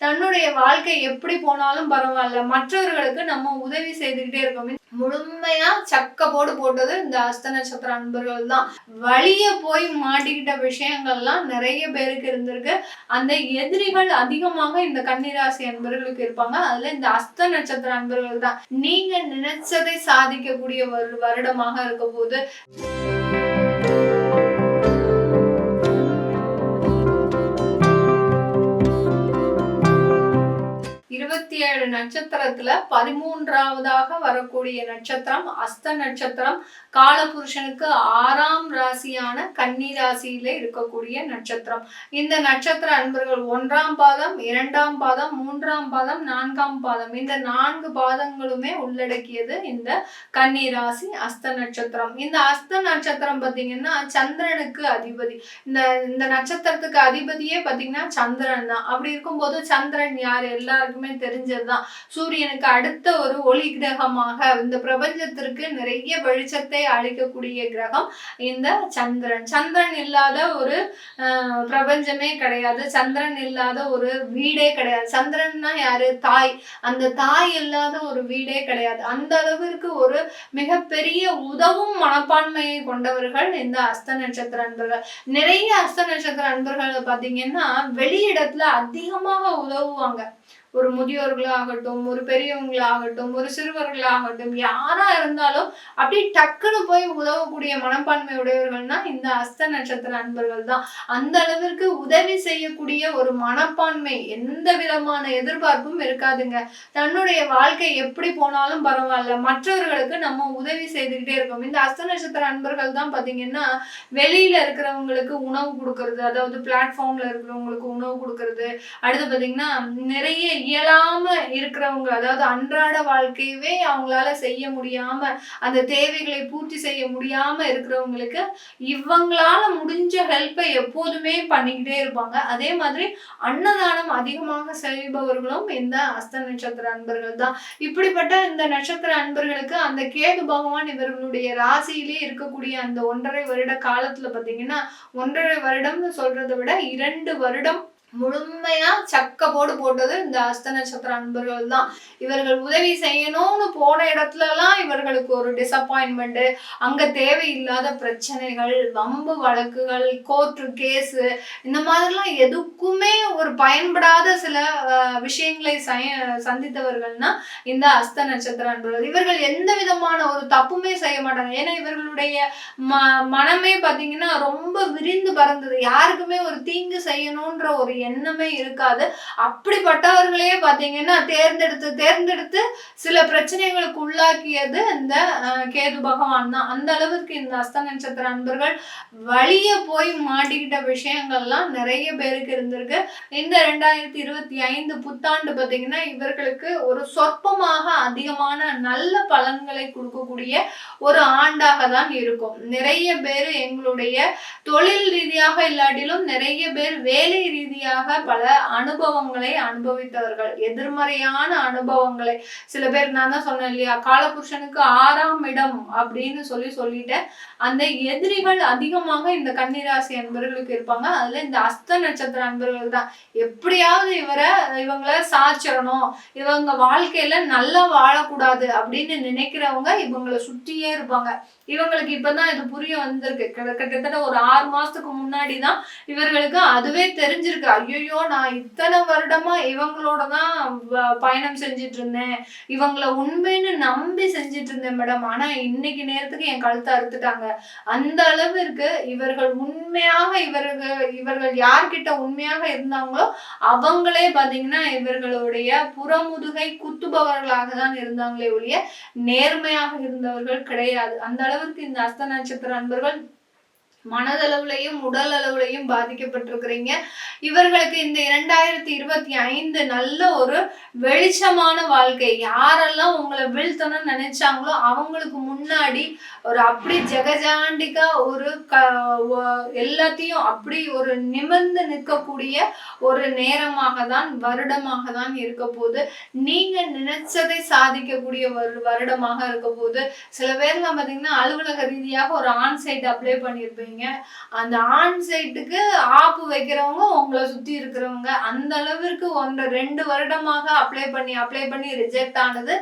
தன்னுடைய வாழ்க்கை எப்படி போனாலும் பரவாயில்ல, மற்றவர்களுக்கு நம்ம உதவி செய்துகிட்டே இருக்கோம். முழுமையா சக்க போட்டது இந்த அஸ்த நட்சத்திர அன்பர்கள் தான். வழிய போய் மாட்டிக்கிட்ட விஷயங்கள்லாம் நிறைய பேருக்கு இருந்திருக்கு. அந்த எதிரிகள் அதிகமாக இந்த கன்னிராசி அன்பர்களுக்கு இருப்பாங்க. அதுல இந்த அஸ்த நட்சத்திர அன்பர்கள் தான் நீங்க நினைச்சதை சாதிக்கக்கூடிய ஒரு வருடமாக இருக்க போது. 27 நட்சத்திரத்துல 13வதாக வரக்கூடிய நட்சத்திரம் அஸ்த நட்சத்திரம். காலபுருஷனுக்கு 6ஆம் ராசியான கன்னி ராசியில இருக்கக்கூடிய நட்சத்திரம். இந்த நட்சத்திர அன்பர்கள் 1ஆம் பாதம், 2ஆம் பாதம், 3ஆம் பாதம், 4ஆம் பாதம், இந்த 4 பாதங்களுமே உள்ளடக்கியது இந்த கன்னி ராசி அஸ்த நட்சத்திரம். இந்த அஸ்த நட்சத்திரம் பாத்தீங்கன்னா சந்திரனுக்கு அதிபதி. இந்த நட்சத்திரத்துக்கு அதிபதியே பாத்தீங்கன்னா சந்திரன் தான். அப்படி இருக்கும்போது சந்திரன் யார் எல்லாருக்குமே தெரிஞ்சதுதான். சூரியனுக்கு அடுத்த ஒரு ஒளி கிரகமாக இந்த பிரபஞ்சத்திற்கு நிறைய வெளிச்சத்தை அளிக்கக்கூடிய கிரகம் இந்த சந்திரன். சந்திரன் இல்லாத ஒரு பிரபஞ்சமே கிடையாது. சந்திரன் இல்லாத ஒரு வீடே கிடையாது. சந்திரன்னா யாரு? தாய். அந்த தாய் இல்லாத ஒரு வீடே கிடையாது. அந்த அளவிற்கு ஒரு மிகப்பெரிய உதவும் மனப்பான்மையை கொண்டவர்கள் இந்த அஸ்த நட்சத்திர அன்பர்கள். நிறைய அஸ்த நட்சத்திர அன்பர்கள் பாத்தீங்கன்னா வெளியிடத்துல அதிகமாக உதவுவாங்க. ஒரு முதியோர்களாகட்டும், ஒரு பெரியவங்களாகட்டும், ஒரு சிறுவர்களாகட்டும், யாரா இருந்தாலும் அப்படி டக்குன்னு போய் உதவக்கூடிய மனப்பான்மை உடையவர்கள்னா இந்த அஸ்த நட்சத்திர அன்பர்கள் தான். அந்த அளவிற்கு உதவி செய்யக்கூடிய ஒரு மனப்பான்மை, எந்த விதமான எதிர்பார்ப்பும் இருக்காதுங்க. தன்னுடைய வாழ்க்கை எப்படி போனாலும் பரவாயில்ல, மற்றவர்களுக்கு நம்ம உதவி செய்துகிட்டே இருக்கோம். இந்த அஸ்த நட்சத்திர அன்பர்கள் தான் பாத்தீங்கன்னா வெளியில இருக்கிறவங்களுக்கு உணவு கொடுக்கறது, அதாவது பிளாட்ஃபார்ம்ல இருக்கிறவங்களுக்கு உணவு கொடுக்கறது. அடுத்து பாத்தீங்கன்னா நிறைய இயலாம இருக்கிறவங்க, அதாவது அன்றாட வாழ்க்கையவே அவங்களால செய்ய முடியாம, அந்த தேவைகளை பூர்த்தி செய்ய முடியாம இருக்கிறவங்களுக்கு இவங்களால முடிஞ்ச ஹெல்ப்பை எப்போதுமே பண்ணிக்கிட்டே இருப்பாங்க. அதே மாதிரி அன்னதானம் அதிகமாக செய்பவர்களும் இந்த அஸ்த நட்சத்திர அன்பர்கள் தான். இப்படிப்பட்ட இந்த நட்சத்திர அன்பர்களுக்கு அந்த கேது பகவான் இவர்களுடைய ராசியிலே இருக்கக்கூடிய அந்த 1.5 வருட காலத்துல பாத்தீங்கன்னா 1.5 வருடம்னு சொல்றதை விட 2 வருடம் முழுமையா சக்க போட்டது இந்த அஸ்த நட்சத்திர அன்பர்கள் தான். இவர்கள் உதவி செய்யணும்னு போன இடத்துல எல்லாம் இவர்களுக்கு ஒரு டிசப்பாயின்மெண்ட், அங்க தேவையில்லாத பிரச்சனைகள், வம்பு வழக்குகள், கோர்ட்டு கேஸு, இந்த மாதிரிலாம் எதுக்குமே ஒரு பயன்படாத சில விஷயங்களை சந்தித்தவர்கள்னா இந்த அஸ்த நட்சத்திர அன்பர்கள். இவர்கள் எந்த விதமான ஒரு தப்புமே செய்ய மாட்டாங்க. ஏன்னா இவர்களுடைய மனமே பாத்தீங்கன்னா ரொம்ப விரிந்து பறந்தது. யாருக்குமே ஒரு தீங்கு செய்யணும்ன்ற ஒரு எண்ணமே இருக்காது. அப்படிப்பட்டவர்களே பாத்தீங்கன்னா தேர்ந்தெடுத்து சில பிரச்சனைகளுக்கு உள்ளாக்கியது இந்த கேது பகவான் தான். அந்த அளவுக்கு இந்த அஸ்த நட்சத்திர அன்பர்கள் வழிய போய் மாட்டிக்கிட்ட விஷயங்கள்லாம் நிறைய பேருக்கு இருந்திருக்கு. இந்த 2025 புத்தாண்டு பாத்தீங்கன்னா இவர்களுக்கு ஒரு சொற்பமாக அதிகமான நல்ல பலன்களை கொடுக்கக்கூடிய ஒரு ஆண்டாக தான் இருக்கும். நிறைய பேர் எங்களுடைய தொழில் ரீதியாக இல்லாட்டிலும் நிறைய பேர் வேலை ரீதியாக பல அனுபவங்களை அனுபவித்தவர்கள், எதிர்மறையான அனுபவங்களை. சில பேர் நான் தான் சொன்னேன் இல்லையா, காலபுருஷனுக்கு 6ஆம் இடம் அப்படின்னு சொல்லிட்டேன். அந்த எதிரிகள் அதிகமாக இந்த கன்னிராசி அன்பர்களுக்கு இருப்பாங்க. அதுல இந்த அஸ்த நட்சத்திர அன்பர்கள் தான் எப்படியாவது இவங்களை சாச்சிடணும், இவங்க வாழ்க்கையில நல்லா வாழக்கூடாது அப்படின்னு நினைக்கிறவங்க இவங்களை சுற்றியே இருப்பாங்க. இவங்களுக்கு இப்பதான் இது புரிய வந்திருக்கு. கிட்டத்தட்ட ஒரு 6 மாசத்துக்கு முன்னாடிதான் இவர்களுக்கு அதுவே தெரிஞ்சிருக்கு. ஐயோ, நான் இத்தனை வருடமா இவங்களோட தான் பயணம் செஞ்சிட்டு இருந்தேன், இவங்களை உண்மைன்னு நம்பி செஞ்சிட்டு இருந்தேன் மேடம், ஆனா இன்னைக்கு நேரத்துக்கு என் கழுத்தை அறுத்துட்டாங்க. அந்த அளவிற்கு இவர்கள் உண்மையாக இவர்கள் யார்கிட்ட உண்மையாக இருந்தாங்களோ அவங்களே பாத்தீங்கன்னா இவர்களுடைய புறமுதுகை குத்துபவர்களாக தான் இருந்தாங்களே ஒழிய நேர்மையாக இருந்தவர்கள் கிடையாது. அந்த அளவுக்கு இந்த அஸ்த நட்சத்திர அன்பர்கள் மனதளவுலையும் உடல் அளவுலையும் பாதிக்கப்பட்டிருக்கிறீங்க. இவர்களுக்கு இந்த 2025 நல்ல ஒரு வெளிச்சமான வாழ்க்கை. யாரெல்லாம் உங்களை வீழ்த்தணும்னு நினைச்சாங்களோ அவங்களுக்கு முன்னாடி ஒரு அப்படி ஜெகஜாண்டிக்கா ஒரு எல்லாத்தையும் அப்படி ஒரு நிமிர்ந்து நிற்கக்கூடிய ஒரு நேரமாக தான் வருடமாக தான் இருக்க போது. நீங்க நினைச்சதை சாதிக்கக்கூடிய ஒரு வருடமாக இருக்க போது. சில பேர்லாம் பாத்தீங்கன்னா அலுவலக ரீதியாக ஒரு ஆன்சைட் அப்ளை பண்ணியிருப்பீங்க. கவலைப்படாதீங்க. அந்த ஆன் சைட்டுக்கு ஆப்பு வைக்கிறவங்க உங்களை சுத்தி இருக்கிறவங்க. அந்த அளவிற்கு 1-2 வருடமாக அப்ளை பண்ணி ரிஜெக்ட் ஆனது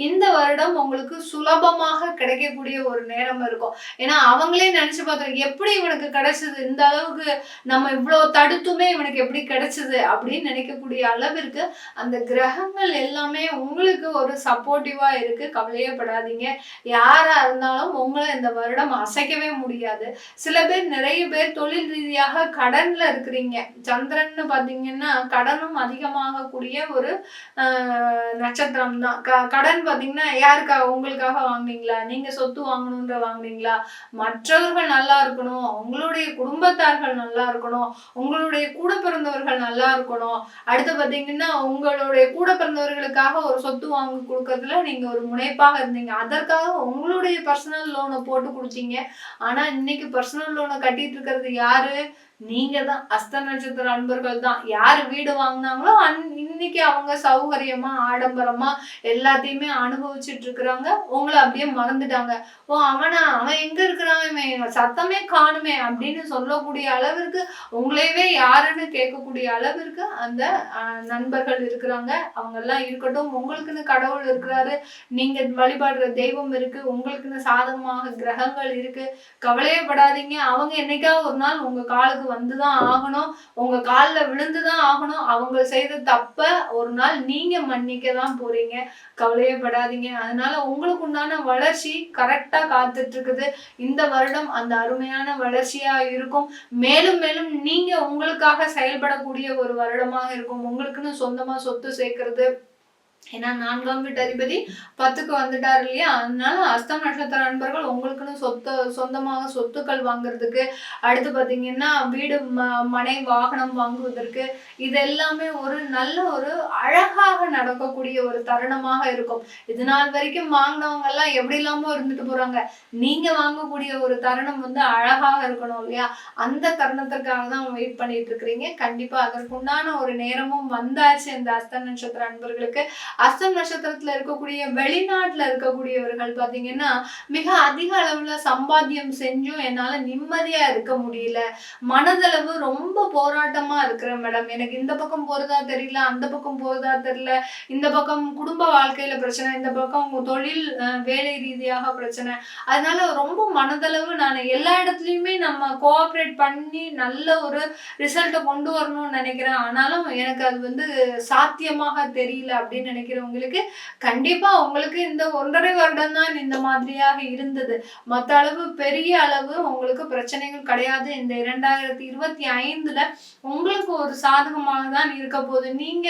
இந்த வருடம் உங்களுக்கு சுலபமாக கிடைக்கக்கூடிய ஒரு நேரம் இருக்கும். ஏன்னா அவங்களே நினைச்சு பார்த்தோம், எப்படி இவனுக்கு கிடைச்சது, இந்த அளவுக்கு நம்ம இவ்வளவு தடுத்துமே இவனுக்கு எப்படி கிடைச்சது அப்படின்னு நினைக்கக்கூடிய அளவிற்கு அந்த கிரகங்கள் எல்லாமே உங்களுக்கு ஒரு சப்போர்ட்டிவா இருக்கு. கவலையே படாதீங்க. யாரா இருந்தாலும் உங்களை இந்த வருடம் அசைக்கவே முடியாது. சில பேர், நிறைய பேர் தொழில் ரீதியாக கடன்ல இருக்கிறீங்க. சந்திரன் பாத்தீங்கன்னா கடனும் அதிகமாக கூடிய ஒரு நட்சத்திரம் தான். கடன் பாத்தீங்கன்னா யாருக்காக, உங்களுக்காக வாங்குனீங்களா, நீங்க சொத்து வாங்கணும்ன்ற வாங்குனீங்களா, மற்றவர்கள் நல்லா இருக்கணும், உங்களுடைய குடும்பத்தார்கள் நல்லா இருக்கணும், உங்களுடைய கூட பிறந்தவர்கள் நல்லா இருக்கணும். அடுத்து பாத்தீங்கன்னா உங்களுடைய கூட பிறந்தவர்களுக்காக ஒரு சொத்து வாங்கி கொடுக்கறதுல நீங்க ஒரு முனைப்பாக இருந்தீங்க. அதற்காக உங்களுடைய பர்சனல் லோனை போட்டு குடிச்சீங்க. ஆனா இன்னைக்கு பர்சனல் லோனை கட்டிட்டு இருக்கிறது யாரு? நீங்க தான். அஸ்த நட்சத்திர அன்பர்கள் தான். யாரு வீடு வாங்கினாங்களோ இன்னைக்கு அவங்க சௌகரியமா ஆடம்பரமா எல்லாத்தையுமே அனுபவிச்சுட்டு இருக்கிறாங்க. உங்களை அப்படியே மறந்துட்டாங்க. ஓ அவன் எங்க இருக்கிறான், சத்தமே காணுமே அப்படின்னு சொல்லக்கூடிய அளவிற்கு, உங்களையவே யாருன்னு கேட்கக்கூடிய அளவிற்கு அந்த நண்பர்கள் இருக்கிறாங்க. அவங்க எல்லாம் இருக்கட்டும். உங்களுக்குன்னு கடவுள் இருக்கிறாரு, நீங்க வழிபாடுற தெய்வம் இருக்கு, உங்களுக்குன்னு சாதகமாக கிரகங்கள் இருக்கு. கவலையே படாதீங்க. அவங்க என்னைக்காவது ஒரு நாள் உங்க காலுக்கு வந்துதான் ஆகணும், உங்க காலில் விழுந்துதான் ஆகணும். அவங்க செய்த தப்ப ஒரு நாள் நீங்க மன்னிக்க தான் போறீங்க. கவலையே படாதீங்க. அதனால உங்களுக்கு உண்டான வளர்ச்சி கரெக்டா காத்துட்டு இருக்குது. இந்த வருடம் அந்த அருமையான வளர்ச்சியா இருக்கும். மேலும் மேலும் நீங்க உங்களுக்காக செயல்படக்கூடிய ஒரு வருடமாக இருக்கும். உங்களுக்குன்னு சொந்தமா சொத்து சேர்க்கறது. ஏன்னா 4ஆம் வீட்டு அதிபதி 10க்கு வந்துட்டார் இல்லையா? அதனால அஸ்தம் நட்சத்திர நண்பர்கள் உங்களுக்குன்னு சொந்தமாக சொத்துக்கள் வாங்குறதுக்கு, அடுத்து பாத்தீங்கன்னா வீடு மனை வாகனம் வாங்குவதற்கு, இது எல்லாமே ஒரு நல்ல ஒரு அழகாக நடக்கக்கூடிய ஒரு தருணமாக இருக்கும். இது நாள் வரைக்கும் வாங்கினவங்க எல்லாம் எப்படி இல்லாம இருந்துட்டு போறாங்க. நீங்க வாங்கக்கூடிய ஒரு தருணம் அழகாக இருக்கணும் இல்லையா? அந்த தருணத்திற்காக தான் வெயிட் பண்ணிட்டு இருக்கிறீங்க. கண்டிப்பா அதற்குண்டான ஒரு நேரமும் வந்தாச்சு இந்த அஸ்த நட்சத்திர நண்பர்களுக்கு. அஸ்தம் நட்சத்திரத்துல இருக்கக்கூடிய வெளிநாட்டுல இருக்கக்கூடியவர்கள் பாத்தீங்கன்னா மிக அதிக அளவுல சம்பாத்தியம் செஞ்சும் என்னால நிம்மதியா இருக்க முடியல, மனதளவு ரொம்ப போராட்டமா இருக்கிறேன் மேடம், எனக்கு இந்த பக்கம் போறதா தெரியல, அந்த பக்கம் போறதா தெரியல, இந்த பக்கம் குடும்ப வாழ்க்கையில பிரச்சனை, இந்த பக்கம் தொழில் வேலை ரீதியாக பிரச்சனை, அதனால ரொம்ப மனதளவு நான் எல்லா இடத்துலயுமே நம்ம கோஆப்ரேட் பண்ணி நல்ல ஒரு ரிசல்ட்டை கொண்டு வரணும்னு நினைக்கிறேன். ஆனாலும் எனக்கு அது சாத்தியமாக தெரியல அப்படின்னு நினைக்கிறவங்களுக்கு கண்டிப்பா உங்களுக்கு இந்த 1.5 வருடம் தான் இந்த மாதிரியாக இருந்தது. மற்ற அளவு பெரிய அளவு உங்களுக்கு பிரச்சனைகள் கிடையாது. இந்த 2025ல உங்களுக்கு ஒரு சாதகமாக தான் இருக்க போகுது. நீங்க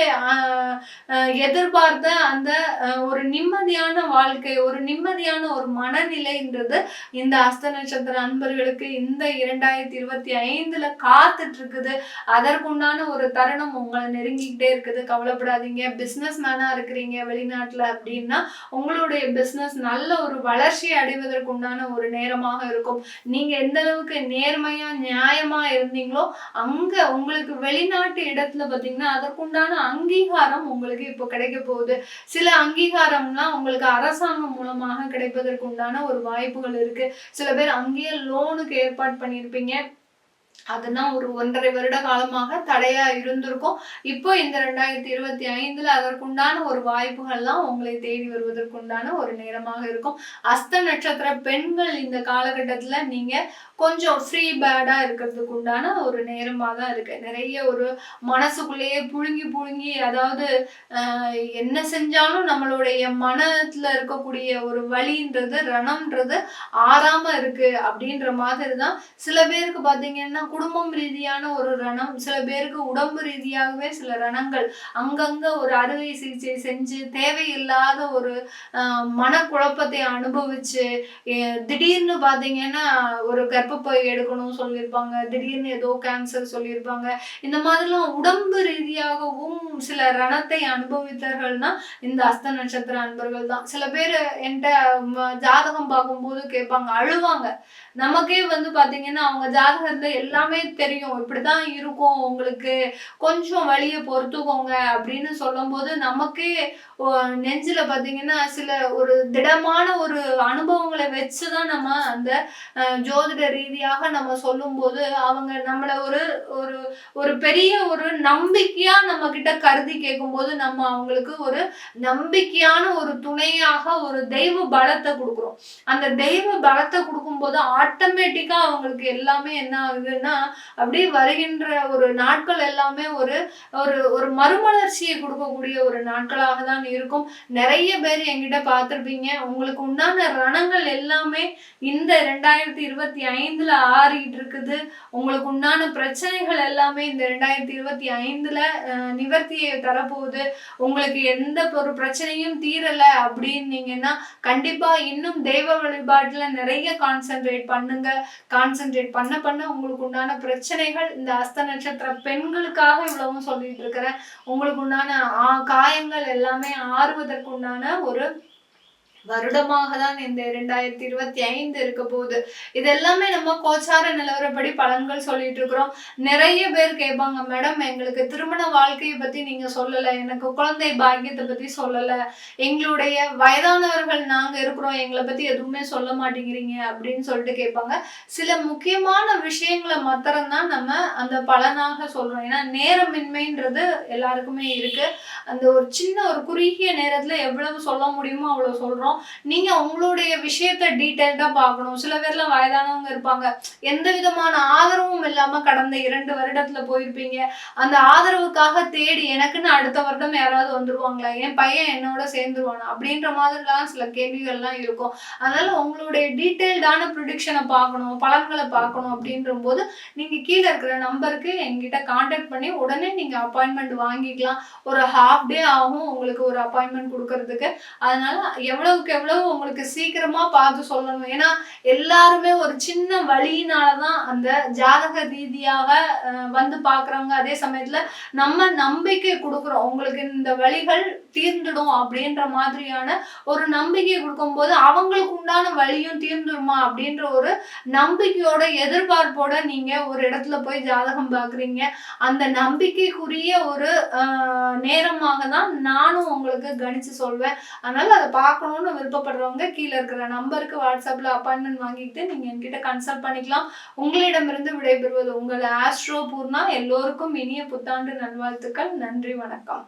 எதிர்பார்த்த அந்த ஒரு நிம்மதியான வாழ்க்கை, ஒரு நிம்மதியான ஒரு மனநிலைன்றது இந்த அஸ்த நட்சத்திர அன்பர்களுக்கு இந்த 2025ல காத்துட்டு இருக்குது. அதற்குண்டான ஒரு தருணம் உங்களை நெருங்கிக்கிட்டே இருக்குது. கவலைப்படாதீங்க. பிசினஸ் மேனா இருக்கிறீங்க வெளிநாட்டுல அப்படின்னா உங்களுடைய பிசினஸ் நல்ல ஒரு வளர்ச்சி அடைவதற்குண்டான ஒரு நேரமாக இருக்கும். நீங்க எந்த அளவுக்கு நேர்மையா நியாயமா இருந்தீங்களோ அங்க உங்களுக்கு வெளிநாட்டு இடத்துல பாத்தீங்கன்னா அதற்குண்டான அங்கீகாரம் உங்களுக்கு இப்போ கிடைக்க போகுது. சில அங்கீகாரம்லாம் உங்களுக்கு அரசாங்கம் மூலமாக கிடைப்பதற்குண்டான ஒரு வாய்ப்புகள் இருக்கு. சில பேர் அங்கேயே லோனுக்கு ஏற்பாடு பண்ணியிருப்பீங்க. அதுதான் ஒரு 1.5 வருட காலமாக தடையா இருந்திருக்கும். இப்போ இந்த 2025ல அதற்குண்டான ஒரு வாய்ப்புகள்லாம் உங்களை தேடி வருவதற்குண்டான ஒரு நேரமாக இருக்கும். அஸ்த நட்சத்திர பெண்கள் இந்த காலகட்டத்துல நீங்க கொஞ்சம் ஃப்ரீ பேடா இருக்கிறதுக்கு உண்டான ஒரு நேரமா தான் இருக்கு. நிறைய ஒரு மனசுக்குள்ளேயே புழுங்கி அதாவது என்ன செஞ்சாலும் நம்மளுடைய மனத்துல இருக்கக்கூடிய ஒரு வலின்றது ரணம்ன்றது ஆறாம இருக்கு அப்படின்ற மாதிரி தான். சில பேருக்கு பாத்தீங்கன்னா குடும்பம் ரீதியான ஒரு ரணம், சில பேருக்கு உடம்பு ரீதியாகவே சில ரணங்கள், அங்கங்க ஒரு அறுவை சிகிச்சை செஞ்சு தேவையில்லாத ஒரு மனக்குழப்பத்தை அனுபவிச்சு, திடீர்னு பாத்தீங்கன்னா ஒரு கர்ப்பப்பை எடுக்கணும் சொல்லியிருப்பாங்க, திடீர்னு ஏதோ கேன்சர் சொல்லியிருப்பாங்க. இந்த மாதிரிலாம் உடம்பு ரீதியாகவும் சில ரணத்தை அனுபவித்தவர்கள்னா இந்த அஸ்த நட்சத்திர அன்பர்கள் தான். சில பேர் என்கிட்ட ஜாதகம் பார்க்கும்போது கேட்பாங்க, அழுவாங்க. நமக்கே பாத்தீங்கன்னா அவங்க ஜாதகத்துல எல்லா எல்லாமே தெரியும், இப்படிதான் இருக்கும் உங்களுக்கு, கொஞ்சம் வலிய பொறுத்துக்கோங்க அப்படின்னு சொல்லும்போது நமக்கே நெஞ்சில பாத்தீங்கன்னா சில ஒரு திடமான ஒரு அனுபவங்களை வச்சுதான் நம்ம அந்த ஜோதிட ரீதியாக நம்ம சொல்லும்போது அவங்க நம்மள ஒரு ஒரு ஒரு பெரிய ஒரு நம்பிக்கையா நம்ம கிட்ட கருதி கேட்கும்போது நம்ம அவங்களுக்கு ஒரு நம்பிக்கையான ஒரு துணையாக ஒரு தெய்வ பலத்தை கொடுக்குறோம். அந்த தெய்வ பலத்தை கொடுக்கும்போது ஆட்டோமேட்டிக்கா அவங்களுக்கு எல்லாமே என்ன ஆகுதுன்னா அப்படியே வருகின்ற ஒரு நாட்கள் எல்லாமே ஒரு ஒரு ஒரு மறுமலர்ச்சியை கொடுக்கக்கூடிய ஒரு நாட்களாக தான் இருக்கும். நிறைய பேர் என்கிட்ட பார்த்திருப்பீங்க, உங்களுக்கு உண்டான ரணங்கள் எல்லாமே இந்த 2025ல ஆறிட்டு இருக்குது. உங்களுக்கு உண்டான பிரச்சனைகள் எல்லாமே இந்த 2025ல நிவர்த்தியை தரப்போகுது. உங்களுக்கு எந்த ஒரு பிரச்சனையும் தீரல அப்படின்னீங்கன்னா கண்டிப்பா இன்னும் தெய்வ வழிபாட்டுல நிறைய கான்சென்ட்ரேட் பண்ணுங்க. கான்சென்ட்ரேட் பண்ண பண்ண உங்களுக்கு உண்டான பிரச்சனைகள், இந்த அஸ்த நட்சத்திர பெண்களுக்காக இவ்வளவும் சொல்லிட்டு இருக்கிறேன், உங்களுக்கு உண்டான காயங்கள் எல்லாமே ஆறுவதற்கு உண்டான ஒரு வருடமாக தான் இந்த 2025 இருக்க போகுது. இது எல்லாமே நம்ம கோச்சார நிலவரப்படி பலன்கள் சொல்லிட்டு இருக்கிறோம். நிறைய பேர் கேட்பாங்க, மேடம் எங்களுக்கு திருமண வாழ்க்கையை பத்தி நீங்க சொல்லல, எனக்கு குழந்தை பாக்கியத்தை பத்தி சொல்லல, எங்களுடைய வயதானவர்கள் நாங்க இருக்கிறோம், எங்களை பத்தி எதுவுமே சொல்ல மாட்டேங்கிறீங்க அப்படின்னு சொல்லிட்டு கேட்பாங்க. சில முக்கியமான விஷயங்களை மாத்திரம்தான் நம்ம அந்த பலனாக சொல்றோம். ஏன்னா நேரமின்மைன்றது எல்லாருக்குமே இருக்கு. அந்த ஒரு சின்ன ஒரு குறுகிய நேரத்துல எவ்வளவு சொல்ல முடியுமோ அவ்வளவு சொல்றோம். நீங்க உங்களுடைய விஷயத்த டீடைல்டா பார்க்கணும். சில பேர்லாம் வயதானவங்க இருப்பாங்க, எந்த விதமான ஆதரவும் இல்லாம கடந்த 2 வருடத்துல போயிருப்பீங்க. அந்த ஆதரவுக்காக தேடி எனக்குன்னு அடுத்த வருடம் யாராவது வந்துருவாங்களா, என் பையன் என்னோட சேர்ந்துருவானா அப்படின்ற மாதிரிலாம் சில கேள்விகள்லாம் இருக்கும். அதனால உங்களுடைய டீடைல்டான ப்ரிடிக்ஷனை பார்க்கணும், பலன்களை பார்க்கணும் அப்படின்ற போது நீங்க கீழே இருக்கிற நம்பருக்கு என்கிட்ட கான்டாக்ட் பண்ணி உடனே நீங்க அப்பாயின்மெண்ட் வாங்கிக்கலாம். ஒரு ஹாஃப் டே ஆகும் உங்களுக்கு ஒரு அப்பாயின்மெண்ட் கொடுக்கறதுக்கு. அதனால எவ்வளவுக்கு எவ்வளவு உங்களுக்கு சீக்கிரமா பார்த்து சொல்லணும். ஏன்னா எல்லாருமே ஒரு சின்ன வழியினாலதான் அந்த ஜாதக ரீதியாக வந்து பாக்குறாங்க. அதே சமயத்துல நம்ம நம்பிக்கை கொடுக்குறோம், உங்களுக்கு இந்த வழிகள் தீர்ந்துடும் அப்படின்ற மாதிரியான ஒரு நம்பிக்கை கொடுக்கும் போது அவங்களுக்கு உண்டான வழியும் தீர்ந்துடுமா அப்படின்ற ஒரு நம்பிக்கையோட எதிர்பார்ப்போட நீங்க ஒரு இடத்துல போய் ஜாதகம் பாக்குறீங்க. அந்த நம்பிக்கைக்குரிய ஒரு நேரமாக தான் நானும் உங்களுக்கு கணிச்சு சொல்வேன். அதனால அதை பார்க்கணும்னு விருப்பப்படுறவங்க கீழே இருக்கிற நம்பருக்கு வாட்ஸ்அப்ல அப்பாயின்மெண்ட் வாங்கிட்டு நீங்க என்கிட்ட கன்சல்ட் பண்ணிக்கலாம். உங்களிடமிருந்து விடைபெறுவது உங்கள் ஆஸ்ட்ரோ பூர்ணா. எல்லோருக்கும் இனிய புத்தாண்டு நல்வாழ்த்துக்கள். நன்றி, வணக்கம்.